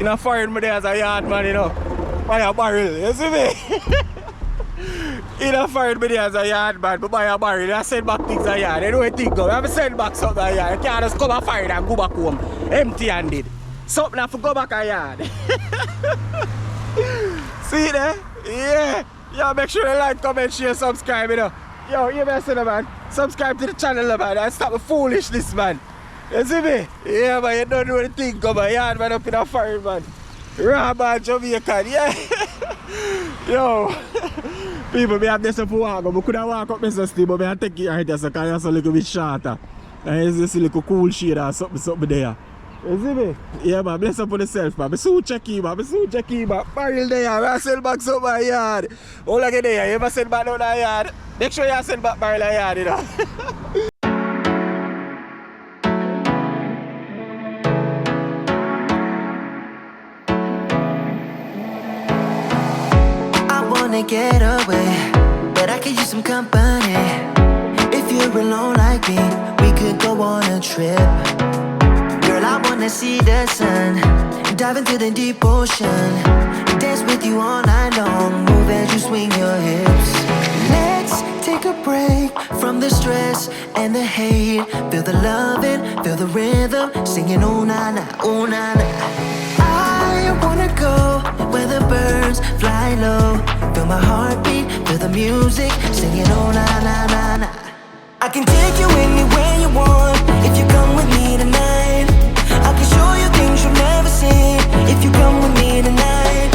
In a foreign me there as a yard man, you know. Buy a barrel, you see me? In a foreign me there as a yard man, but buy a barrel. I send back things a yard. You know what thing go? I send back something a yard. You can't just come a fire and go back home empty handed. Something have to go back a yard. See it there? Yeah. Yo, make sure you like, comment, share, subscribe, you know. Yo, you better man. Subscribe to the channel, man, and stop the foolishness, man. You see me? Yeah, man, you don't know the thing, come on, yard man up in a fire, man. Raw man, Jamaican, yeah. Yo. People, me have this up walk up. I could have walked up this still, but I take it right there, so it's a little bit shorter. And it's just a little cool shade or something there. You see me? Yeah, man, bless up on yourself, man. I soon check him, man. Barrel there, I send back some my yard. All again there, you ever send back down the yard? Make sure you send back barrel the yard, you know. I wanna get away, but I could use some company. If you're alone like me, we could go on a trip. Girl, I wanna see the sun, dive into the deep ocean, dance with you all night long, move as you swing your hips. Let's take a break from the stress and the hate. Feel the loving, feel the rhythm, singing oh na na, oh na na. I wanna go where the birds fly low, feel my heartbeat, feel the music, singing oh na na na na. I can take you anywhere you want if you come with me tonight. I can show you things you'll never see if you come with me tonight.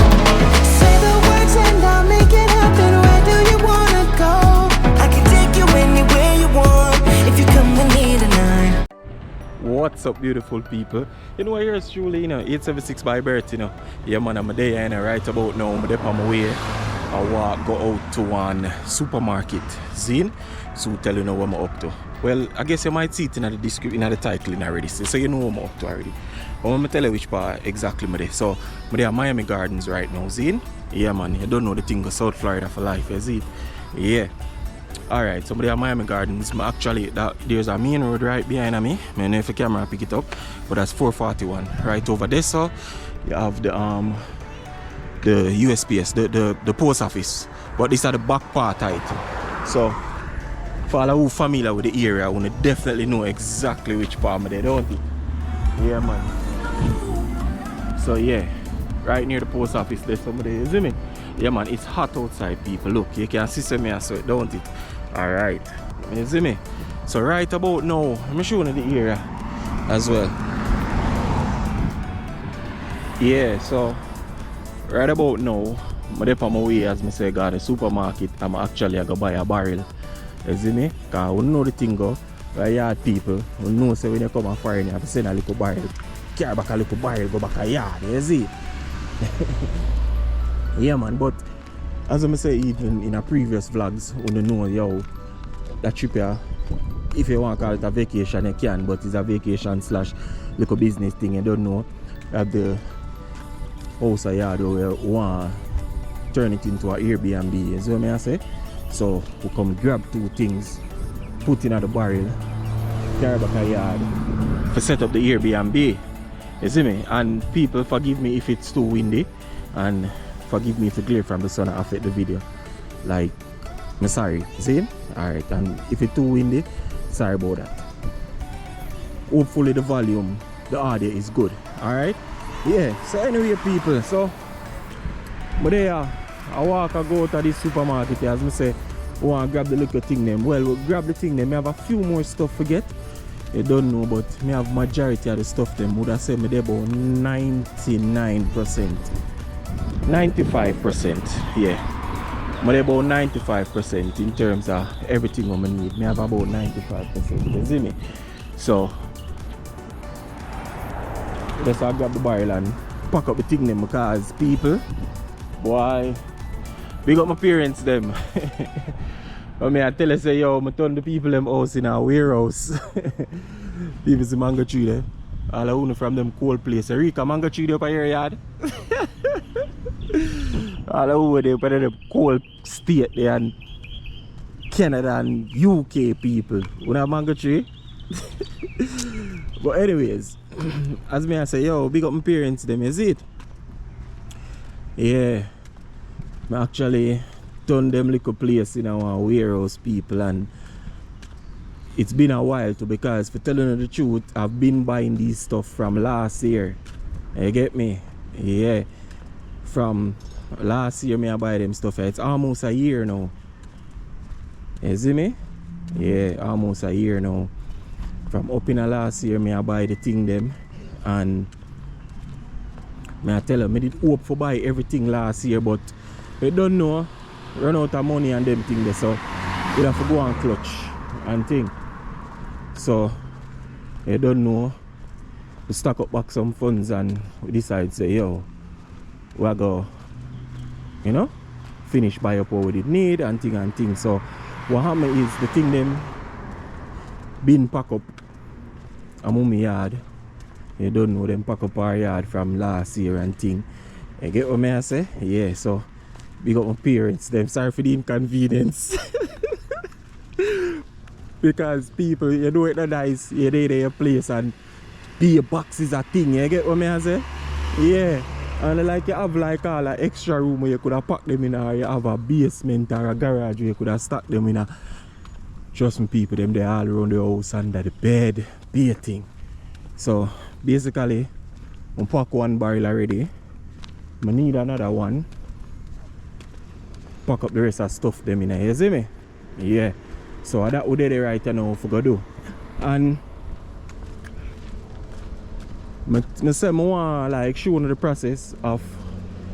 Say the words and I'll make it happen. Where do you wanna go? I can take you anywhere you want if you come with me tonight. What's up, beautiful people? You know, here's truly, you know, 876 by birth, you know. Yeah, man, I'm there, you know, right about now. I'm there on my way. I walk, go out to one supermarket. See? So tell you know what I'm up to. Well, I guess you might see it in the description, in the title already, so you know what I'm up to already. But I'm gonna tell you which part exactly I'm there. So I'm there at Miami Gardens right now, see? Yeah, man, you don't know the thing of South Florida for life, you see? Yeah. Alright, so I'm there at Miami Gardens. Actually, there's a main road right behind me. I don't know if the camera pick it up, but that's 441. Right over there, so you have the USPS, the post office. But this is the back part of it. So for all who familiar with the area, I want to definitely know exactly which part I'm there, don't you? Yeah, man. So yeah, right near the post office there's somebody, you see me? Yeah, man, it's hot outside, people. Look, you can see me, I saw it, don't it? Alright, you see me? So right about now, I'm showing you the area as well. Yeah, so right about now, I'm on my way, as I say, got a supermarket. I'm actually going to buy a barrel. You see me? Because we know the thing go. We yard people. We know say when you come and fire, you have to send a little barrel. Carry back a little barrel, go back a yard. You see? Yeah, man. But as I say, even in a previous vlogs, we know, yo, that trip here, if you want to call it a vacation, you can. But it's a vacation slash little business thing. You don't know that the house or yard where we want to turn it into an Airbnb. You see what I say? So we come grab two things, put in the barrel, carry back a yard to set up the Airbnb. You see me? And people forgive me if it's too windy, and forgive me if the glare from the sun affect the video. Like, I'm sorry. See? Alright, and if it's too windy, sorry about that. Hopefully the volume, the audio is good. Alright? Yeah, so anyway people, so but there I walk, I go to this supermarket, as I say, I want to grab the little thing them. Well, we'll grab the thing them. I have a few more stuff to get. You don't know, but I have majority of the stuff them. Would I say me there about 99%. 95%, yeah. But about 95% in terms of everything I need. I have about 95%. You see me? So, let's grab the barrel and pack up the thing them, because people, boy, big up my parents them. I mean, I tell you, say, yo, I turn the people them house in a warehouse. People see mango tree there. All I want from them cold place. Rika, mango tree up in your yard. All I want them in the cold state there, and Canada and UK people. We have mango tree. But anyways, as me I say, yo, big up my parents them, is it? Yeah. I actually done them little place in our warehouse people, and it's been a while too, because for telling you the truth, I've been buying these stuff from last year. You get me? Yeah. From last year me I buy them stuff. It's almost a year now. You see me? Yeah, almost a year now. From up in the last year me I buy the thing them, and me I tell you, me did hope for buy everything last year, but we don't know, run out of money and them thing there, so we have to go and clutch and thing. So you don't know, we stack up back some funds and we decide say, yo, we go, you know, finish buy up what we did need and thing. So what happened is the thing them been pack up a mummy yard. You don't know, them pack up our yard from last year and thing. You get what I say? Yeah, so big up my parents, them sorry for the inconvenience. Because people, you know it not nice, you're there in your place and the box is a thing, you get what I say? Yeah. And like you have like all an extra room where you could have packed them in, or you have a basement or a garage where you could have stacked them in. Trust me people, them there all around the house, under the bed, bathing. So basically, I pack one barrel already. I need another one. Pack up the rest of stuff them in there, you see me? Yeah. So that would be right now for go do. And I say I want like show you the process of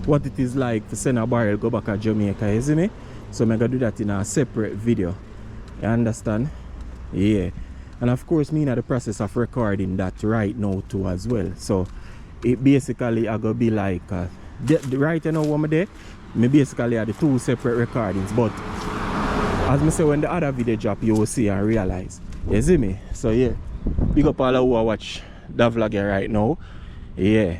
what it is like to send a barrel go back to Jamaica, you see me? So I'm gonna do that in a separate video. You understand? Yeah. And of course me in the process of recording that right now too as well. So it basically I gonna be like right now what I'm there, me basically are the two separate recordings, but as I say, when the other video drop you will see and realize. You see me? So yeah, big up all who watch that vlog here right now. Yeah,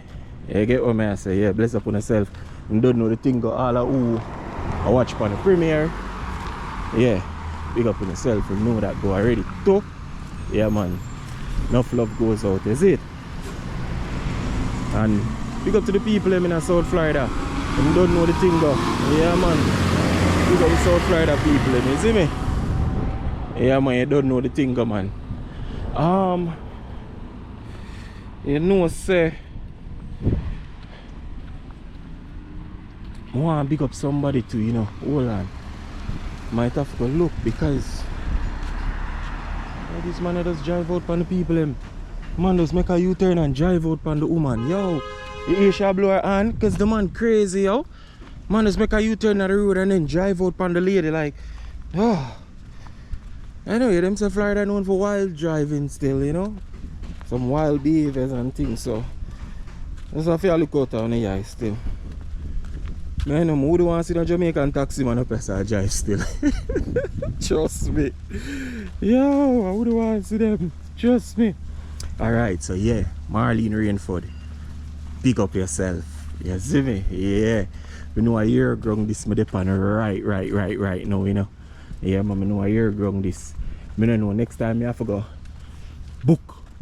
you get what I say? Yeah, bless up on yourself. You don't know the thing, go all who I watch on the premiere. Yeah, big up on yourself, you know that go already too. Yeah man, enough love goes out, is it? And big up to the people in South Florida. You don't know the thing go. Yeah man. Big up the South Florida people, you see me? Yeah man, you don't know the thing go man. You know say I want to big up somebody too, you know. Hold on. Might have to look because this man just drive out on the people him. Man just make a U-turn and drive out on the woman. Yo, you hear she blow her hand? Cause the man crazy, yo. Man just make a U-turn on the road and then drive out on the lady like, oh. I know you them say Florida known for wild driving still, you know. Some wild behaviors and things, so that's why I feel look out on the eye still. I know who do want to see the Jamaican taxi man up here drive still. Trust me. Yo, I would want to see them. Trust me. Alright, so yeah, Marlene Rainford. Pick up yourself. You see me? Yeah. We know a year grung this me depend right now, you know. Yeah, man, I know a year grung this. I don't know next time I have to go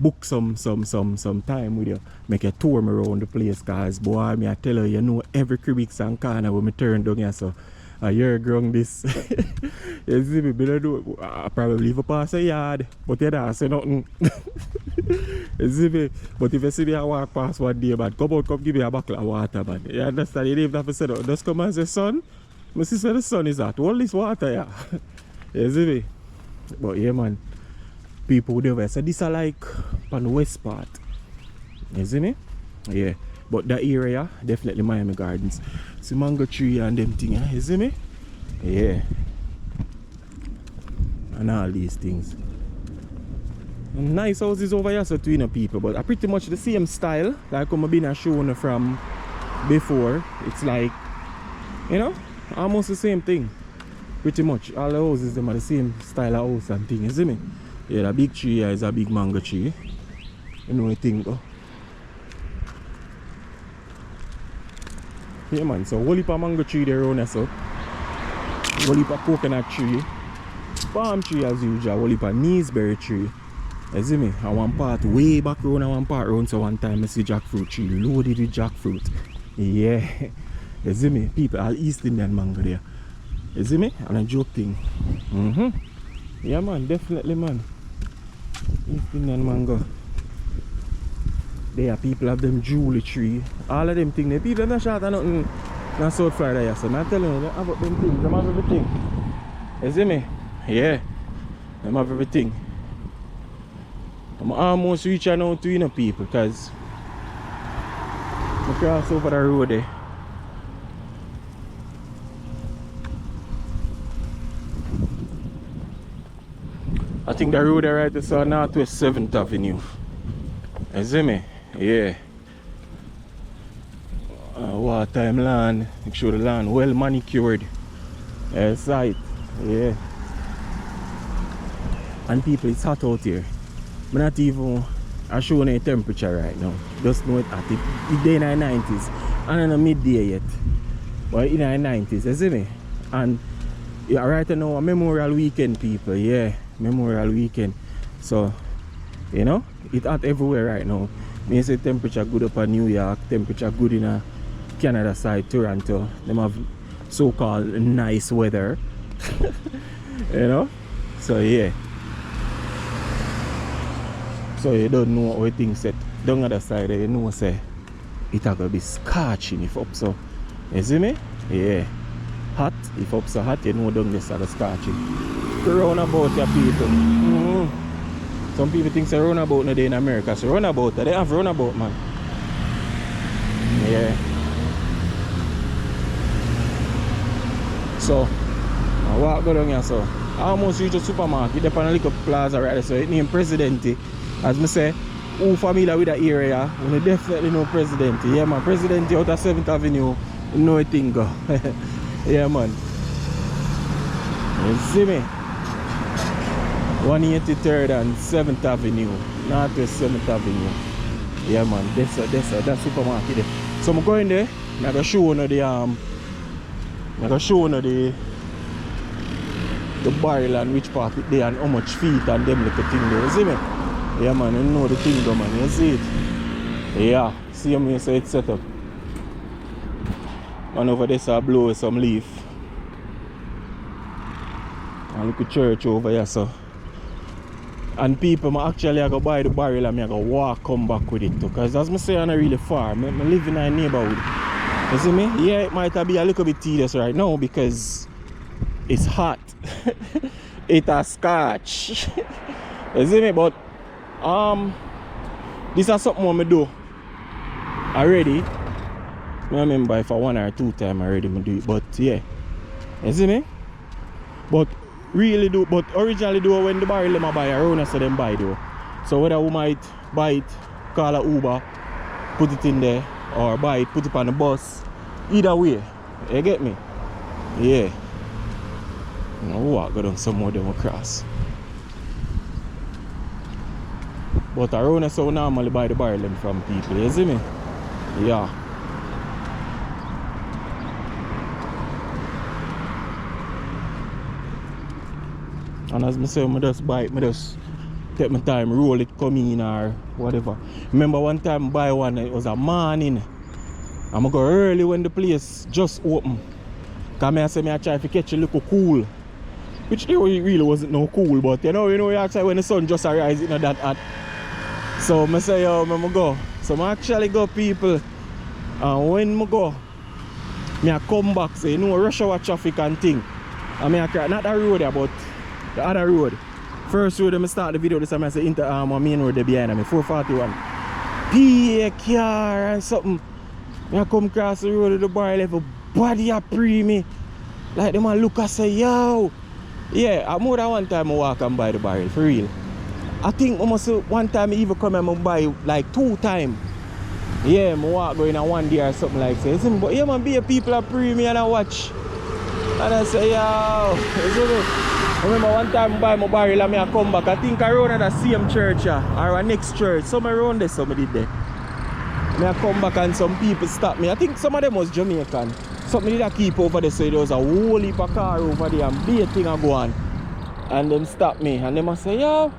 book some time with you. Make a tour me around the place, cause boy me I tell you, you know every crevice and corner when me turn down here, so a year grung this. You see me, but I do I probably leave a pass a yard, but you don't say nothing. You see me? But if you see me I walk past one day, man, come give me a bucket of water, man. You understand? You don't even have to say that. Just come and say, son, my sister the sun is hot. All this water, yeah. You see me? But yeah, man, people would never say this are like on the west part. You see me? Yeah. But that area, definitely Miami Gardens. See mango tree and them things, yeah? You see me? Yeah. And all these things. And nice houses over here, so too, you know, people, but are pretty much the same style like I've been showing from before. It's like, you know, almost the same thing. Pretty much all the houses them are the same style of house and thing, you see me? Yeah, the big tree here is a big mango tree. You know the thing though. Yeah man, so whole heap of mango tree there around here, so whole heap of coconut tree, palm tree as usual, whole heap of neeseberry tree. You see me? And one part way back round and one part round, so one time I see jackfruit tree loaded with jackfruit. Yeah. You see me? People all East Indian mango there. You see me? And a joke thing. Yeah man, definitely man. East Indian mango. There people have them jewelry tree. All of them things. The people not short of nothing. Not South Florida here. So I'm telling you, they have them things. They have everything. You see me? Yeah. They have everything. I'm almost reaching out to people because I cross over the road there. I think the road right is on Northwest 7th Avenue. You see me? Yeah. Wartime land. Make sure the land well manicured. Site. Yeah. And people, it's hot out here. I'm not even showing a temperature right now. Just know it at it. It's in the 90s. And in the midday yet. But in the 90s, you see me? And yeah, right now a Memorial Weekend, people. Yeah. Memorial Weekend. So, you know, it's hot everywhere right now. Me say temperature good up in New York, temperature good in Canada side, Toronto. Them have so-called nice weather. You know? So yeah. So you don't know what things set. Down other side you know say it gonna be scorching if up so. You see me? Yeah. Hot. If up so hot, you know down this are scorching. Roundabout your people. Some people think say roundabout no day in America. So roundabout, they have roundabout man. Yeah. So I walk go down here so I almost reach a supermarket. They on a little plaza right there. So it named Presidente. As me say, who familiar with that area, we definitely know Presidente. Yeah man, Presidente out of 7th Avenue, you know a thing go. Yeah man. You see me? 183rd and 7th Avenue. Northwest 7th Avenue. Yeah man, that's supermarket there. So I'm going there, I'm gonna show you the barrel and which part it there and how much feet and them little thing there. You see me? Yeah man, you know the thing though man, you see it? Yeah, see how me say it's set up. And over there so I blow some leaf. And look at church over here so. And people I actually go buy the barrel and I go walk come back with it too. Because as I say I'm not really far. I live in a neighborhood. You see me? Yeah, it might be a little bit tedious right now because it's hot. It's a scotch. You see me? But this is something I do already. I remember if I 1 or 2 times already I do it. But yeah. You see me? But really do, but originally do when the barrel them buy around so them buy though. So whether we might buy it, call a Uber, put it in there, or buy it, put it on the bus. Either way. You get me? Yeah. Now we walk go down some more them across. But around so we normally buy the barrel them from people, you see me? Yeah. And as I say, I just buy it, I just take my time, roll it, come in or whatever. Remember one time I buy one, it was a morning. I'm going to go early when the place just open. Because I say I try to catch a little cool. Which really wasn't no cool, but you know actually when the sun just arises, it's not that hot. So I say, yo, I'm go. So I actually go people. And when I go, I come back, so you know, rush hour traffic and thing. I mean, not the road there, but the other road. First road, I start the video this time, I say, my main road there behind me, 441. PA car and something. I come across the road with the bar level, body a pre me. Like the man look and say, yo. Yeah, more than one time I walk and buy the barrel, for real. I think almost one time I even come and I buy like 2 times. Yeah, I walk going on one day or something like that. But yeah man, be a people are pre me and I watch. And I say, yo, I remember one time I buy my barrel and I come back. I think around the same church or a next church. Some around there, some did there. I come back and some people stop me. I think some of them was Jamaican. Something did I keep over there, so there was a whole heap of car over there and big thing I go on. And them stop me and them say, yo,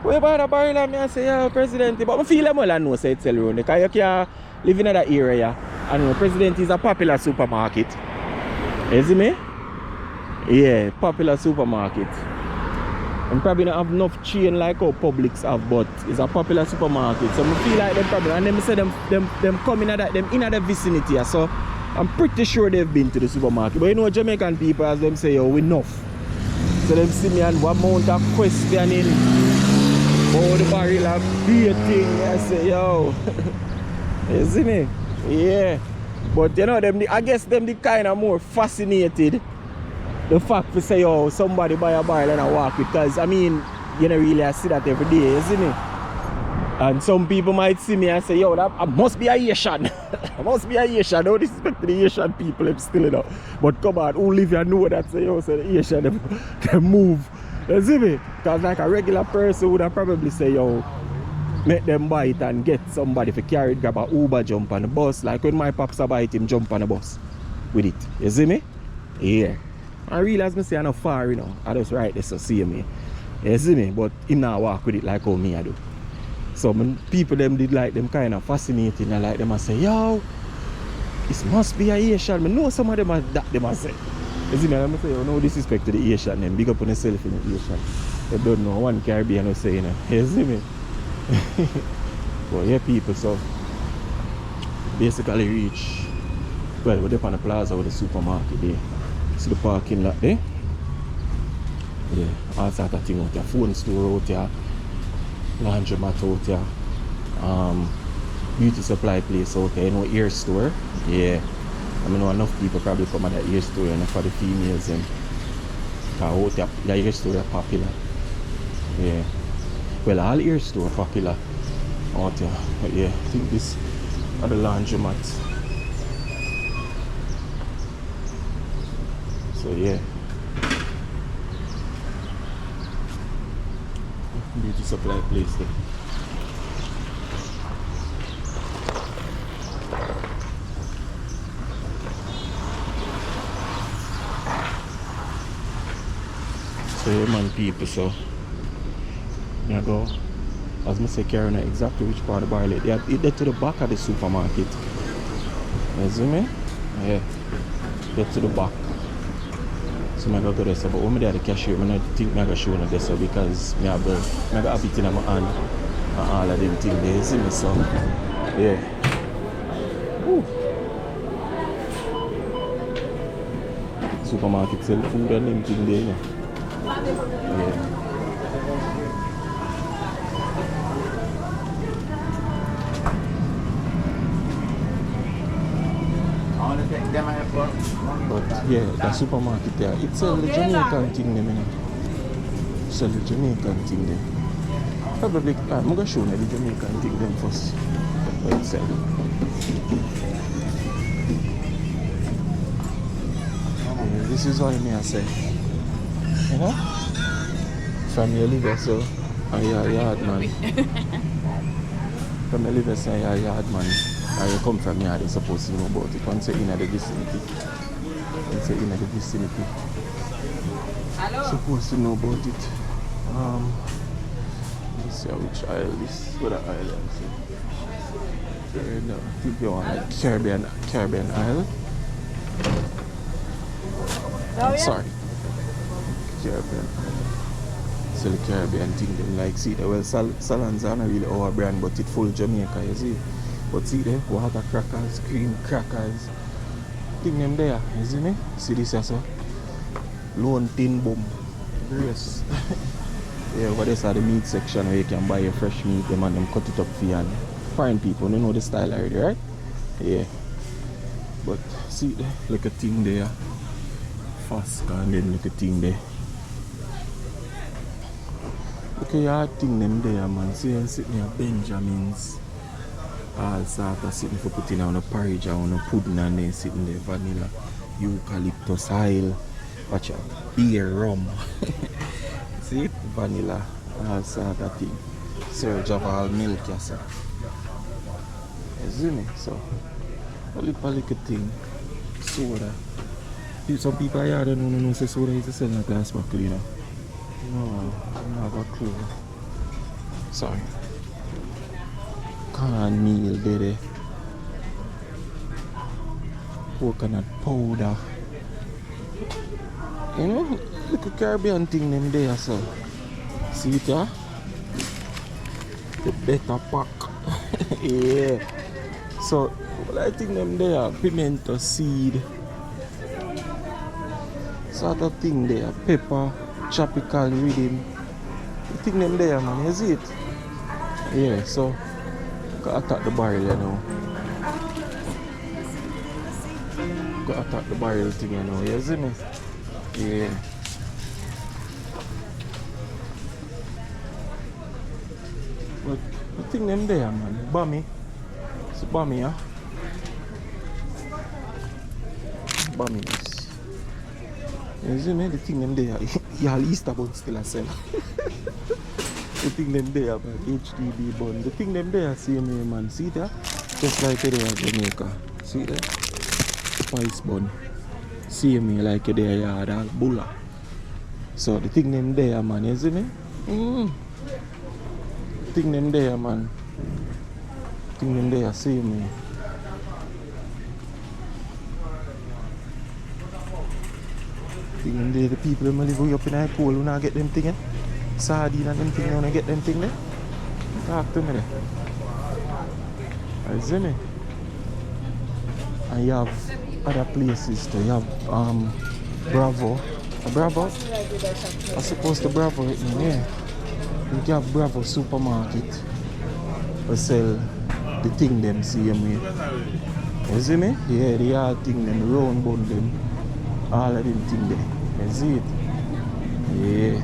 where buy the barrel? And I say, yo, President. But I feel them well I know say it's around there. Because you can't live in that area. I don't know, President is a popular supermarket. You see me? Yeah, popular supermarket. And probably don't have enough chain like how Publix have, but it's a popular supermarket. So I feel like them probably, and them say them come in at them in the vicinity. So I'm pretty sure they've been to the supermarket. But you know, Jamaican people, as them say, yo, enough. So them see me and one amount of questioning about the barrel of beer thing. I say, yo, you see me? Yeah. But you know, them, I guess them the kind of more fascinated the fact to say, oh, somebody buy a barrel and I walk it, because I mean, you don't really see that every day, you see me? And some people might see me and say, yo, that must be a Asian. I must be a Asian. No disrespect to the Asian people, I'm still in. But come on, who live here know that, say, yo, say the Asian, they move. You see me? Because like a regular person would have probably say, yo, make them buy it and get somebody to carry it, grab a Uber, jump on the bus. Like when my pops buy it, him jump on the bus with it. You see me? Yeah. I realize me say I'm not far, you know. I just right there so see me. You see me? But him not walk with it like how me I do. So people them did like them kind of fascinating. I like them I say, yo, this must be a Asian. I know some of them are that them I say. You see me? I'm say, yo, no disrespect to the Asian them. Big up on yourself in the Asian. They don't know one Caribbean will say, you know. You see me? But yeah, people, so basically reach, well, we're up on the plaza with the supermarket there. See the parking lot there? Yeah, all sort of thing out there. Phone store out there, laundromat out there, beauty supply place out there, you know, ear store. Yeah, I mean, know enough people probably come at that ear store, you know, for the females and out there, the ear store are popular. Yeah, well, all ear store popular out there. But yeah, I think this are the laundromats. So yeah, beauty supply place there. So yeah, man, people, so I go, as I say, carrying exactly which part of the barrel. Yeah, they're to the back of the supermarket. You see me? Yeah, they're to the back. So I go there, but when I the cashier, I don't think I go show them this because I have a bit in my hand and all of them things there, you see me? So yeah. Woo. Supermarket sell food and them things there, you know. Yeah. But yeah, the supermarket there, it sells the Jamaican thing there, you know. Sell the Jamaican thing there. Probably, I'm going to show you the Jamaican thing them first. What it sells. Yeah, this is what I say. You know? From your liver, so, and your yard man. From your liver, so your yard man. And you come from here, they're supposed to know about it. Once you're in the vicinity. Once you're in the vicinity. Hello. Supposed to know about it. Let's see which aisle this. What aisle I see. No, I think you want like Caribbean aisle. Oh, yeah? Sorry. Caribbean. So the Caribbean thing them like see that well salons are not really our brand, but it full Jamaica, you see. But see there, water crackers, cream crackers, thing them there, you see me? See this here, so? Lone tin boom. Yes. Yeah, over there is the meat section where you can buy your fresh meat, them and them cut it up for you and foreign people, you know the style already, right? Yeah. But see there, look a thing there. Fast and then look a thing there. Look at your thing them there, man. See them sitting here, Benjamins. All sort of sitting for putting on a porridge or on a pudding and then sitting there, vanilla, eucalyptus oil, watch out, beer, rum. See it? Vanilla, all sort of thing. Surge of all milk, yes, sir. You see me? So, a little thing, soda. Some people here don't know say soda is a selling a glass bottle, you know. No, I have a clue. Sorry. Corn meal, baby. coconut powder. You know, little Caribbean thing them there, so. See it, yeah? The better pack. Yeah. So, what I think them there, pimento seed. Sort of thing there, pepper, tropical rhythm. I think them there, man, you see it? Yeah, so, gotta attack the barrel, you know. Gotta attack the barrel thing, you know, you see me? Yeah. But the thing them there, man, bammy. It's bammy, yeah? Bammy this. You see me? The thing them there, y'all Easter bun still a sell. The thing them there, man, HDB bun. The thing them there, see me, man, see that? Just like it there in Jamaica. See that? Spice bun. See me like it there, yeah, that bulla. So the thing them there, man, you see me? Thing them there, man. Thing them there, see me. Thing them there, the people them live way up in high pool who not get them thing, eh? Sardine and them thing, you wanna get them thing there? Talk to me there. You see me? And you have other places too. You have Bravo. Bravo? I suppose the Bravo right now, yeah. You have Bravo supermarket. We sell the thing them same way. You see me? Yeah, the hard thing them, the round bun them. All of them thing there. You see it? Yeah.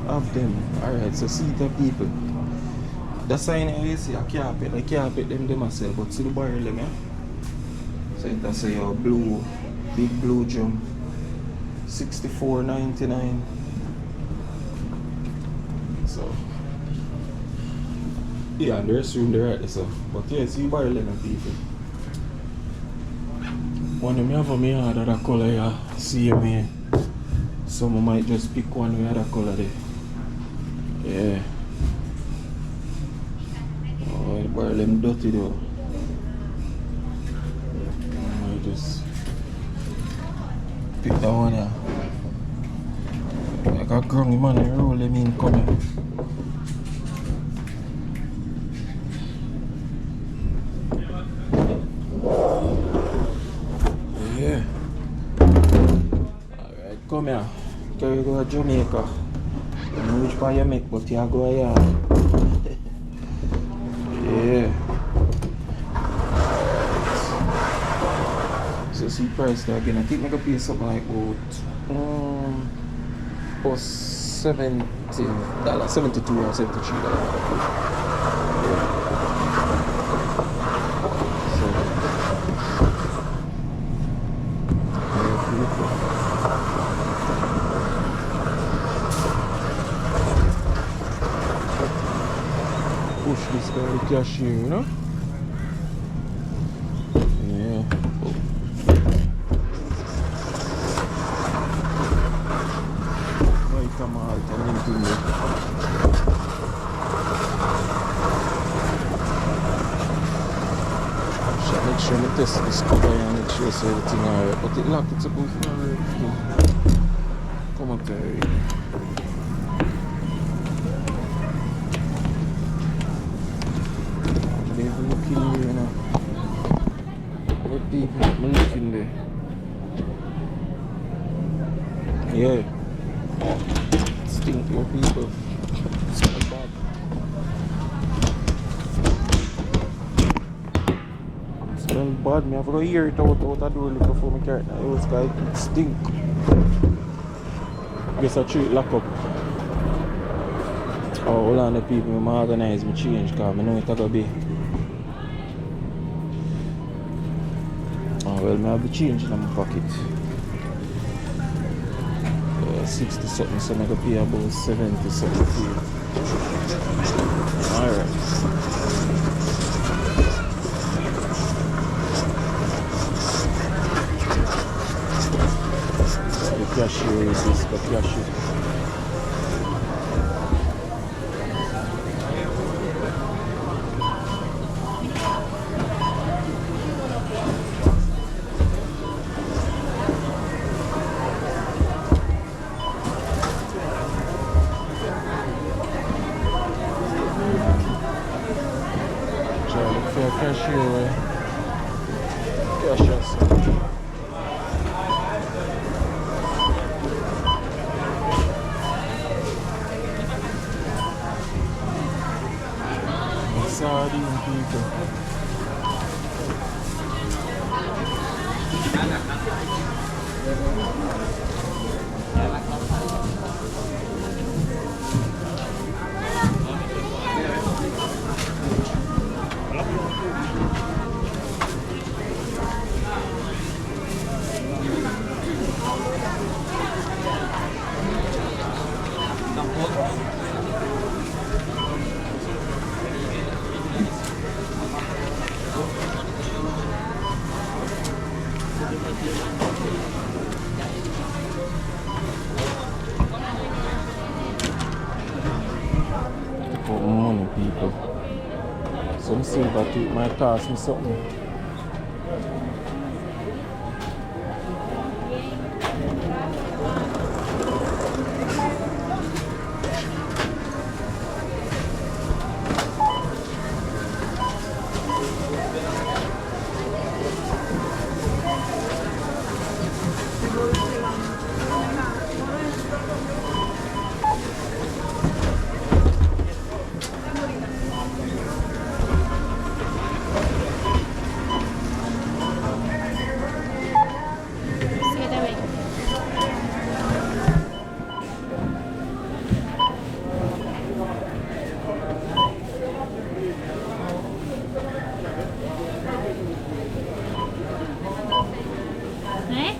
Have them. Alright, so see the people. The sign you see a carpet. I can't pet them myself, but see the barrel them, yeah? So it say your blue, big blue drum. $64.99. So yeah, and the restroom there right there, so. But yeah, see barrel them people. One of me have a me other color here, see me. Some might just pick one with other color there. Yeah. Oh, the barrel them dirty though. I might just pick that one here. Like a grungy man, they roll them in coming. Yeah. Alright, come here. Can you go to Jamaica? I don't know which part you make, but you go here. Yeah. So see price there again. I think I can pay something like about $70, $72 or $73. Yeah. Push this guy the cashier, you know? Yeah. Right, come out and anything there. Should make sure I test this cover and make sure so everything alright. But it locked, it's supposed to be alright. Come up there. Looking there now. What people I'm looking there? Yeah. Stink your people. Smell bad. Smell bad. Me have to hear it out the door looking for my car. It was like it stink. Guess I treat lock up. Oh, hold on the people, I organize my change because I know it's gonna be. Oh well, I have the change in my pocket. 60 something, so I gotta pay about 70 something. Alright. The cashier is this, the cashier. Put money, people. Some silver tooth might cost me something. ¿Eh?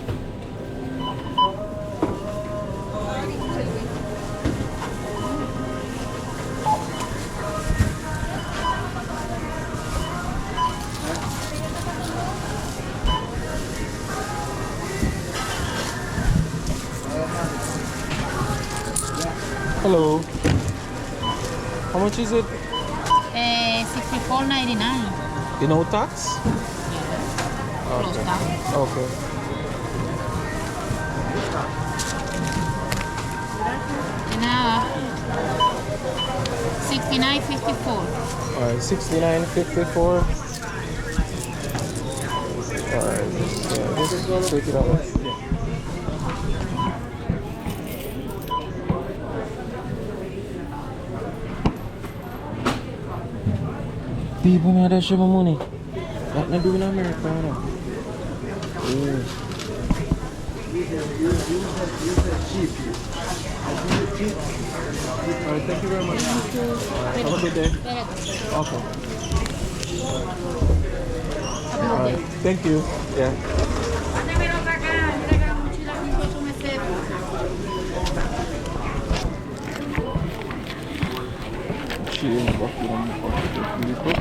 Hello. How much is it? 64.99. You know tax? Close down. Okay. Now 69.54. Alright, 69.54. Alright, just take it out. People, man, that's your money. What not doing in America, no? Yeah. Alright, thank you very much. Alright, have a good day. Okay. Alright, thank you. Yeah. Cheers, people.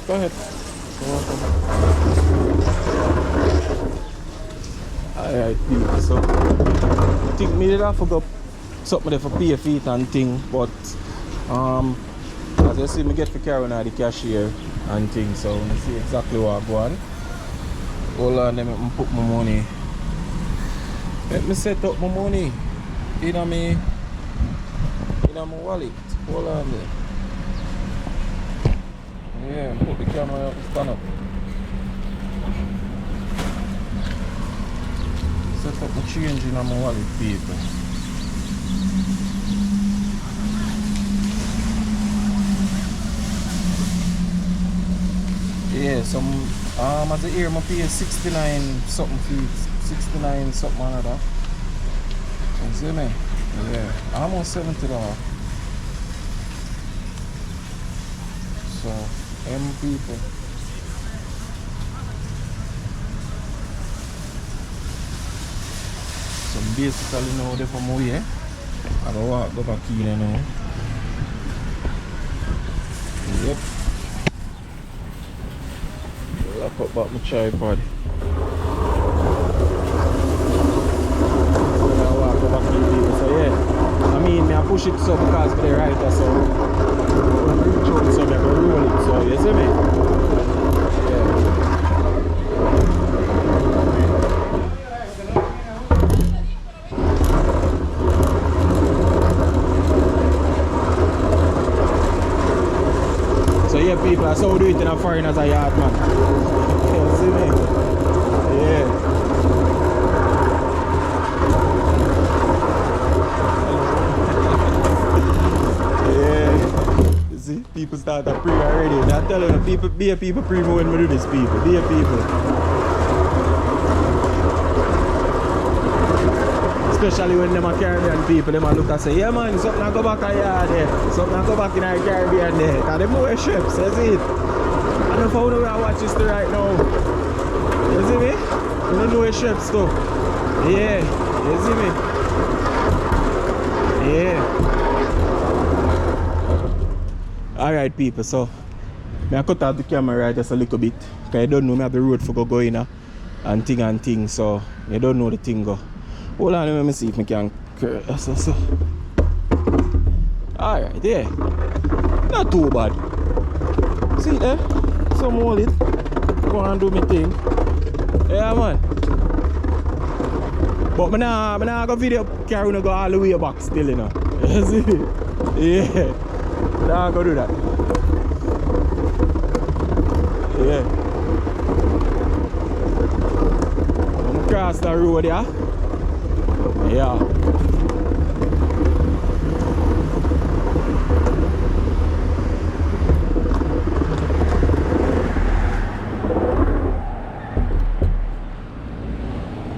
Go ahead. You're welcome. Alright, people. So, I think me did have to go something there for pay feet and thing, but as you see, me get for carrying out the cashier and thing, so I see exactly what I go on. Hold on, let me put my money. Let me set up my money in my wallet. Hold on there. Yeah, put the camera up, stand up. Set up my change in my wallet, people. Yeah, some as the ear, I pay 69 something feet, 69 something like that. You see me? Yeah, almost $70. So, people. So basically now they from away. I go walk go back in now. Yep. Lock up back my tripod. So I walk go back in people. So yeah. I mean I push it so because of the right so when I reach out so I go roll it. So you see me? people, that's how we do it in a foreign as a yard, man. You see me? Yeah. Yeah. You see, people start to pre already. And I tell you, people, be a people pre when we do this, people. Be a people. Especially when them are Caribbean people, them a look and say, yeah man, something I go back a yard there, something I go back in our Caribbean there. Cause them know ships, you see it? I don't know how we are watching this right now. You see me? You don't know ships too. Yeah, you see me? Yeah. Alright people, so I cut out the camera right just a little bit. Cause I don't know me have the road for go in and thing, so you don't know the thing go. Hold on, let me see if I can so. Alright, yeah. Not too bad. See there? Some hold it. Go and do my thing. Yeah man. But I nah go video carry go all the way back still, you know. You see? Yeah. Nah go do that. Yeah. I'm across the road, yeah. Yeah.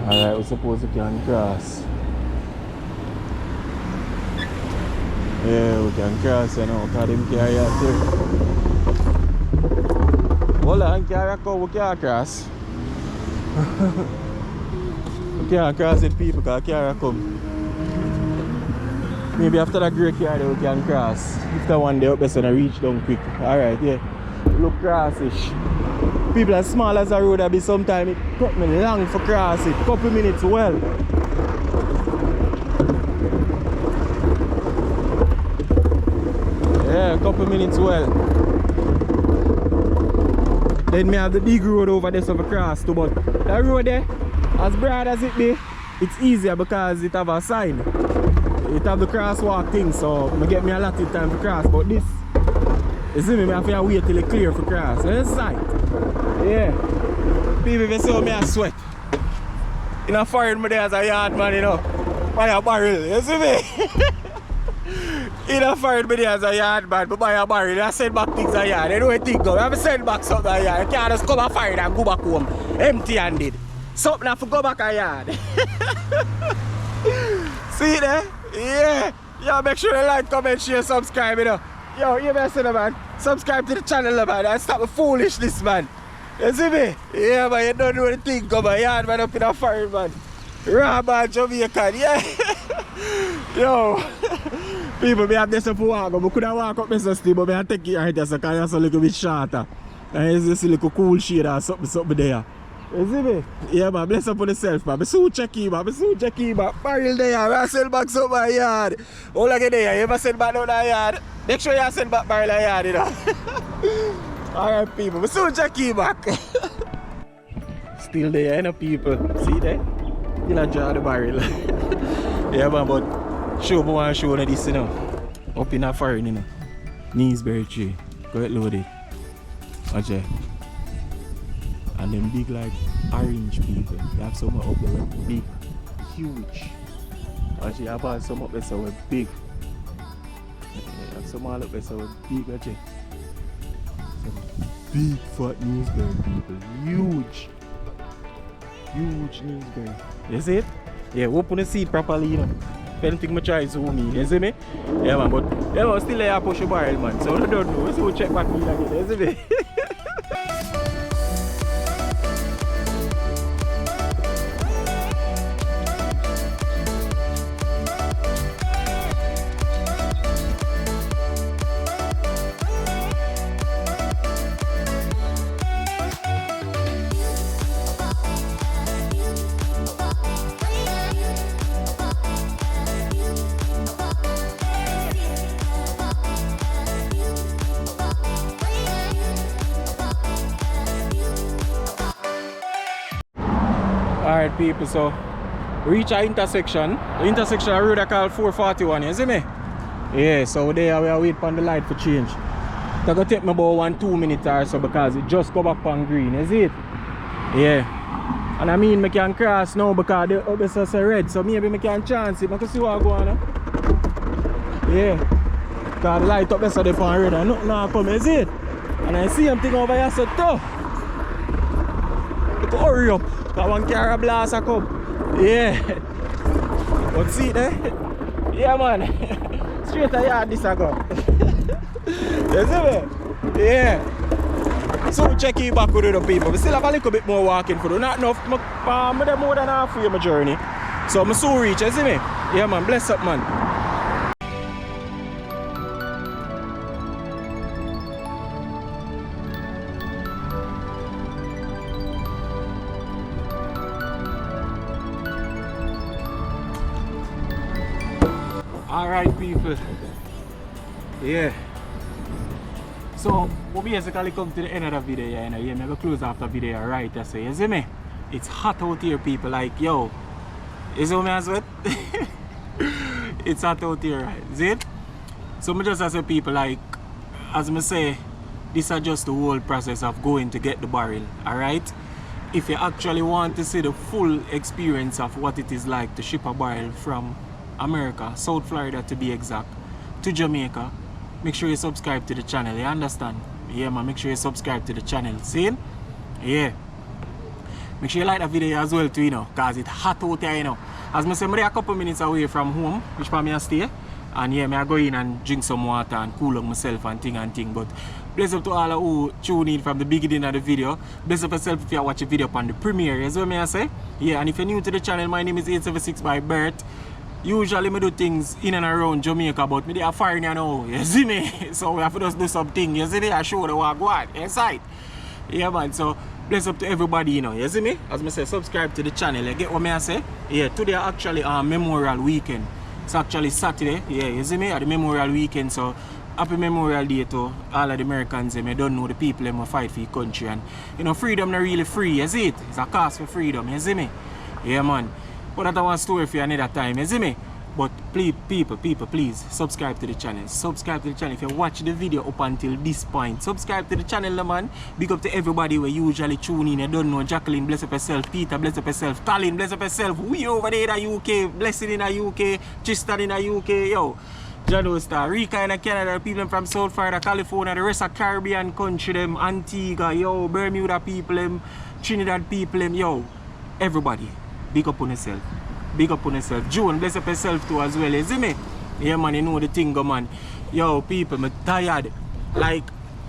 Alright, we're supposed to can cross. Yeah, we can cross, you know, because them carry out too. Hold on, carry a cow, we can't cross. We can't cross it, people, because carry come. Maybe after that great car we can cross. If the one day up best and reach down quick. Alright, yeah. Look crossish. People as small as a road I be sometime it cut me long for cross it. Couple minutes well. Yeah, couple minutes well. Then me have the big road over there so for cross too, but that road there, as broad as it be, it's easier because it have a sign. It have the crosswalk thing, so I get me a lot of time to cross. But this, you see me, I have to wait till it clear for cross. It's sight. Yeah. People if you see me I sweat. In a foreign me there as a yard man, you know. Buy a barrel, you see me? In a foreign me there as a yard man, but buy a barrel. I send back things a yard. You know what thing go? I have to send back something a yard. You can't just come a fire and go back home empty handed. Something have to go back a yard. See there? Yeah. Yo, make sure you like, comment, share, subscribe, you know. Yo, you better say that, man. Subscribe to the channel, man, and stop the foolishness, man. You see me? Yeah, man, you don't know the thing, come on. Yard man up in a fire, man. Raw man, Jamaican, yeah. Yo. People, me have this up for walk, but I could have walked up this still, but I take it right there, so it's a little bit shorter. And it's just a little cool shade or something there. You see me? Yeah, man, bless up on yourself, man. I so check him, man. I so check him, man. Barrel there, I send back some my yard. All again there, you ever send back down the yard? Make sure you send back barrel the yard, you know. Alright, people, I so check him back. Still there, you know, people. See there? Still a draw the barrel. Yeah, man, but show me one show this, you know. Up in a foreign, you know. Neesberry tree. Go ahead, load it. Watch it. And them big like orange people. They have some up there with big, huge. Actually, I have some up there so big. They have some all up there so big, actually. Some big fat Neesberry people. Huge. Huge Neesberry. You see it? Yeah, open the seat properly, you know. If anything I try to zoom in, you see me? Yeah man, but they yeah, still there push a barrel, man. So I don't know. So check back me again, you see me? Alright people, so reach our intersection. The intersection of road I call 441, you see me? Yeah, so there we are waiting for the light for change. It's gonna take me about 1-2 minutes or so because it just go back on green, is it? Yeah. And I mean I can cross now because the obviously is red, so maybe I can chance it. I can see what I go on. Yeah. Because the light up there so they on red and nothing now come, is it? And I see him thing over here so tough. Look, hurry up. Because one car blast a come. Yeah. But see there? Yeah man. Straight to yard this I go. You see me? Yeah. So check it back with the people. We still have a little bit more walking for do. Not enough. I'm more than halfway of my journey. So I'm so reach, you see me? Yeah man, bless up man. Alright people. Yeah. So we basically come to the end of the video, you know. Yeah, I'm gonna close off the video right there. So you see me? It's hot out here people, like yo. You see me as well? It's hot out here, right? See it? So I just say people like, as I say, this is just the whole process of going to get the barrel, alright? If you actually want to see the full experience of what it is like to ship a barrel from America, South Florida to be exact, to Jamaica, make sure you subscribe to the channel, you understand? Yeah man, make sure you subscribe to the channel, see? Yeah. Make sure you like the video as well too, you know, cause it's hot out here, you know. As I say, I'm a couple minutes away from home, which part I stay. And yeah, I go in and drink some water and cool on myself and thing. But bless up to all who tune in from the beginning of the video. Bless up yourself if you watch a video upon the premiere, you see what I say? Yeah, and if you're new to the channel, my name is 876 by birth. Usually I do things in and around Jamaica, but they are foreigner now, you see me? So we have to just do something, you see me? I show the what go on, inside. Yeah man, so bless up to everybody, you know, you see me? As I say, subscribe to the channel, you get what I say? Yeah, today actually Memorial Weekend. It's actually Saturday, yeah, you see me? At the Memorial Weekend, so happy Memorial Day to all of the Americans. I don't know the people who fight for your country. And you know, freedom not really free, you see it? It's a cost for freedom, you see me? Yeah man. But that's one story for another time, you see me? But please, people, please subscribe to the channel. Subscribe to the channel if you watch the video up until this point. Subscribe to the channel, man. Big up to everybody who usually tune in. You don't know, Jacqueline, bless up yourself. Peter, bless up yourself. Colin, bless up yourself. We over there in the UK. Blessing in the UK. Tristan in the UK. Yo, Jano Star. Rika in Canada. People from South Florida, California. The rest of Caribbean country, them. Antigua, yo. Bermuda people, them. Trinidad people, them. Yo, everybody. Big up on yourself. Big up on yourself. June, bless up yourself too as well, you see me? Yeah man, you know the thing go man. Yo people, I'm tired. Like,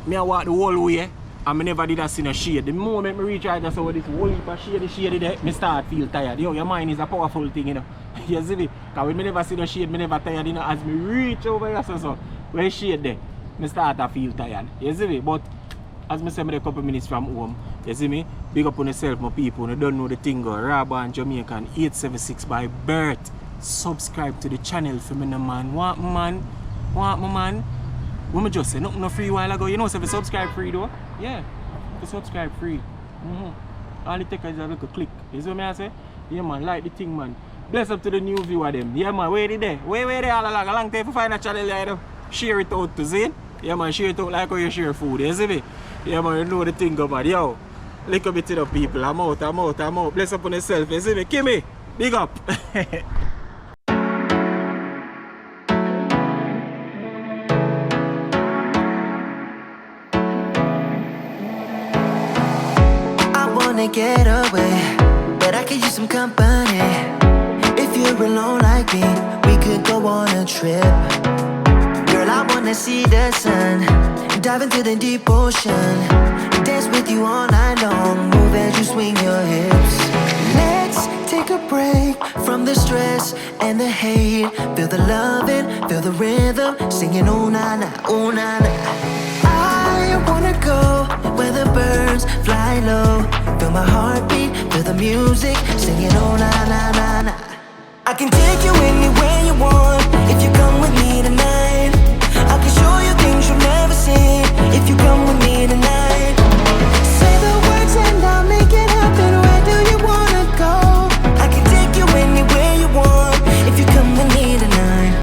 me I walk the whole way and I never did that see no shade. The moment I reach out I saw this whole heap of shade there, I start feel tired. Yo, your mind is a powerful thing, you know. You see me? Because when I never see no shade, I never tired, you know. As me reach over here, so where shade there, I start to feel tired. You see me? But as I say, I'm a couple minutes from home. You see me? Big up on yourself, my people. You don't know the thing, go. Raban Jamaican 876 by birth. Subscribe to the channel for me, no man. Want my man? Want my man? What me just say? Nothing no free while ago. You know, so if you subscribe free though? Yeah. If you subscribe free. All it takes is a little click. You see what I say? Yeah, man. Like the thing, man. Bless up to the new viewer, them. Yeah, man. Where they there? Where they all along? A long time to find a channel there. Share it out to see. Yeah, man. Share it out like how you share food. You see me? Yeah, man. You know the thing, go, man. Yo. Little bit of people. I'm out. Bless up on yourself. You see me? Kimmy, big up. I wanna get away, but I could use some company. If you're alone like me, we could go on a trip. Girl, I wanna see the sun, dive into the deep ocean, dance with you all night long, move as you swing your hips. Let's take a break from the stress and the hate. Feel the loving, feel the rhythm, singing oh na na, oh na na. I wanna go where the birds fly low, feel my heartbeat, feel the music, singing oh na na na na. I can take you anywhere you